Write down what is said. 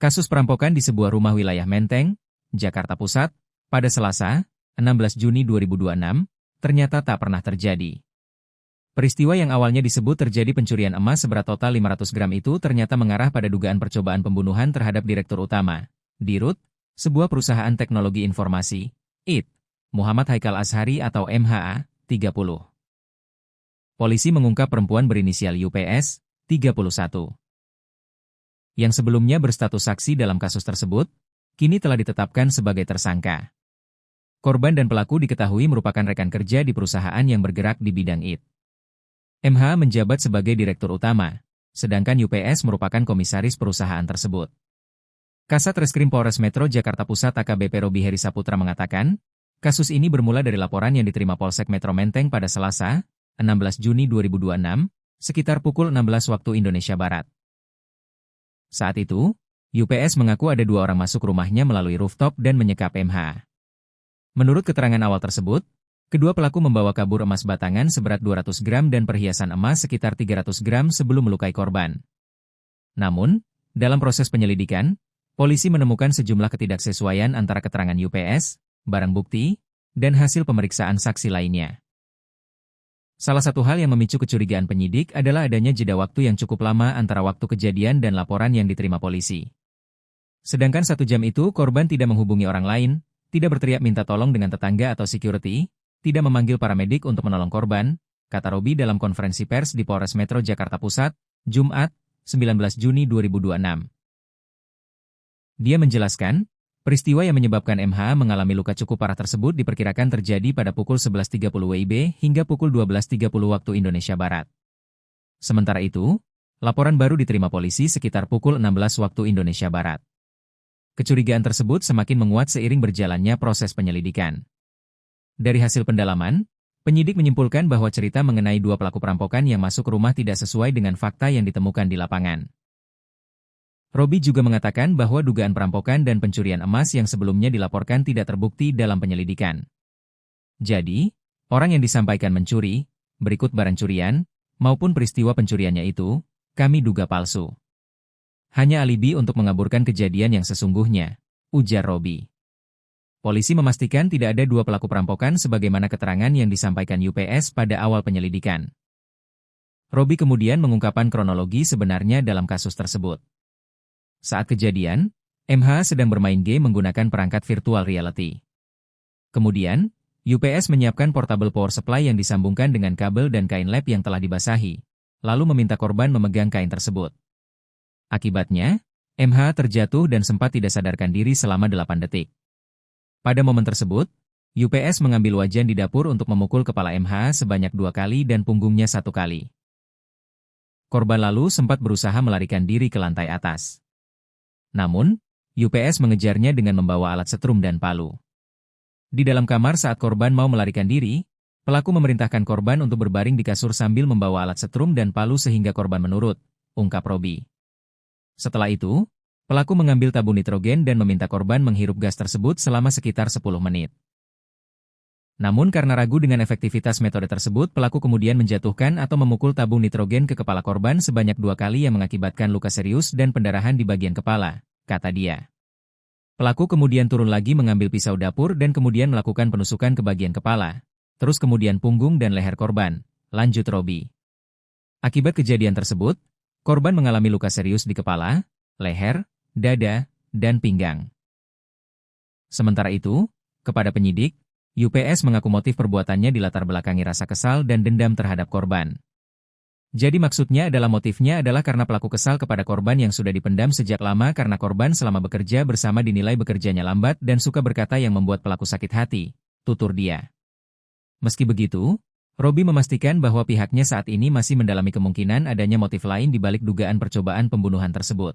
Kasus perampokan di sebuah rumah wilayah Menteng, Jakarta Pusat, pada Selasa, 16 Juni 2026, ternyata tak pernah terjadi. Peristiwa yang awalnya disebut terjadi pencurian emas seberat total 500 gram itu ternyata mengarah pada dugaan percobaan pembunuhan terhadap Direktur Utama, Dirut, sebuah perusahaan teknologi informasi, IT, Muhammad Haikal Azhari atau MHA, 30. Polisi mengungkap perempuan berinisial UPS, 31. Yang sebelumnya berstatus saksi dalam kasus tersebut, kini telah ditetapkan sebagai tersangka. Korban dan pelaku diketahui merupakan rekan kerja di perusahaan yang bergerak di bidang IT. MH menjabat sebagai Direktur Utama, sedangkan UPS merupakan komisaris perusahaan tersebut. Kasat Reskrim Polres Metro Jakarta Pusat AKBP Robi Heri Saputra mengatakan, kasus ini bermula dari laporan yang diterima Polsek Metro Menteng pada Selasa, 16 Juni 2026, sekitar pukul 16 waktu Indonesia Barat. Saat itu, UPS mengaku ada 2 orang masuk rumahnya melalui rooftop dan menyekap MH. Menurut keterangan awal tersebut, kedua pelaku membawa kabur emas batangan seberat 200 gram dan perhiasan emas sekitar 300 gram sebelum melukai korban. Namun, dalam proses penyelidikan, polisi menemukan sejumlah ketidaksesuaian antara keterangan UPS, barang bukti, dan hasil pemeriksaan saksi lainnya. Salah satu hal yang memicu kecurigaan penyidik adalah adanya jeda waktu yang cukup lama antara waktu kejadian dan laporan yang diterima polisi. Sedangkan 1 jam itu korban tidak menghubungi orang lain, tidak berteriak minta tolong dengan tetangga atau security, tidak memanggil paramedik untuk menolong korban, kata Robi dalam konferensi pers di Polres Metro Jakarta Pusat, Jumat, 19 Juni 2026. Dia menjelaskan, peristiwa yang menyebabkan MH mengalami luka cukup parah tersebut diperkirakan terjadi pada pukul 11.30 WIB hingga pukul 12.30 waktu Indonesia Barat. Sementara itu, laporan baru diterima polisi sekitar pukul 16 waktu Indonesia Barat. Kecurigaan tersebut semakin menguat seiring berjalannya proses penyelidikan. Dari hasil pendalaman, penyidik menyimpulkan bahwa cerita mengenai 2 pelaku perampokan yang masuk rumah tidak sesuai dengan fakta yang ditemukan di lapangan. Robi juga mengatakan bahwa dugaan perampokan dan pencurian emas yang sebelumnya dilaporkan tidak terbukti dalam penyelidikan. Jadi, orang yang disampaikan mencuri, berikut barang curian, maupun peristiwa pencuriannya itu, kami duga palsu. Hanya alibi untuk mengaburkan kejadian yang sesungguhnya, ujar Robi. Polisi memastikan tidak ada 2 pelaku perampokan sebagaimana keterangan yang disampaikan UPS pada awal penyelidikan. Robi kemudian mengungkapkan kronologi sebenarnya dalam kasus tersebut. Saat kejadian, MH sedang bermain game menggunakan perangkat virtual reality. Kemudian, UPS menyiapkan portable power supply yang disambungkan dengan kabel dan kain lap yang telah dibasahi, lalu meminta korban memegang kain tersebut. Akibatnya, MH terjatuh dan sempat tidak sadarkan diri selama 8 detik. Pada momen tersebut, UPS mengambil wajan di dapur untuk memukul kepala MH sebanyak 2 kali dan punggungnya 1 kali. Korban lalu sempat berusaha melarikan diri ke lantai atas. Namun, UPS mengejarnya dengan membawa alat setrum dan palu. Di dalam kamar saat korban mau melarikan diri, pelaku memerintahkan korban untuk berbaring di kasur sambil membawa alat setrum dan palu sehingga korban menurut, ungkap Robi. Setelah itu, pelaku mengambil tabung nitrogen dan meminta korban menghirup gas tersebut selama sekitar 10 menit. Namun karena ragu dengan efektivitas metode tersebut, pelaku kemudian menjatuhkan atau memukul tabung nitrogen ke kepala korban sebanyak 2 kali yang mengakibatkan luka serius dan pendarahan di bagian kepala, kata dia. Pelaku kemudian turun lagi mengambil pisau dapur dan kemudian melakukan penusukan ke bagian kepala, terus kemudian punggung dan leher korban, lanjut Robi. Akibat kejadian tersebut, korban mengalami luka serius di kepala, leher, dada, dan pinggang. Sementara itu, kepada penyidik, UPS mengaku motif perbuatannya dilatar belakangi rasa kesal dan dendam terhadap korban. Jadi maksudnya adalah karena pelaku kesal kepada korban yang sudah dipendam sejak lama karena korban selama bekerja bersama dinilai bekerjanya lambat dan suka berkata yang membuat pelaku sakit hati, tutur dia. Meski begitu, Robi memastikan bahwa pihaknya saat ini masih mendalami kemungkinan adanya motif lain di balik dugaan percobaan pembunuhan tersebut.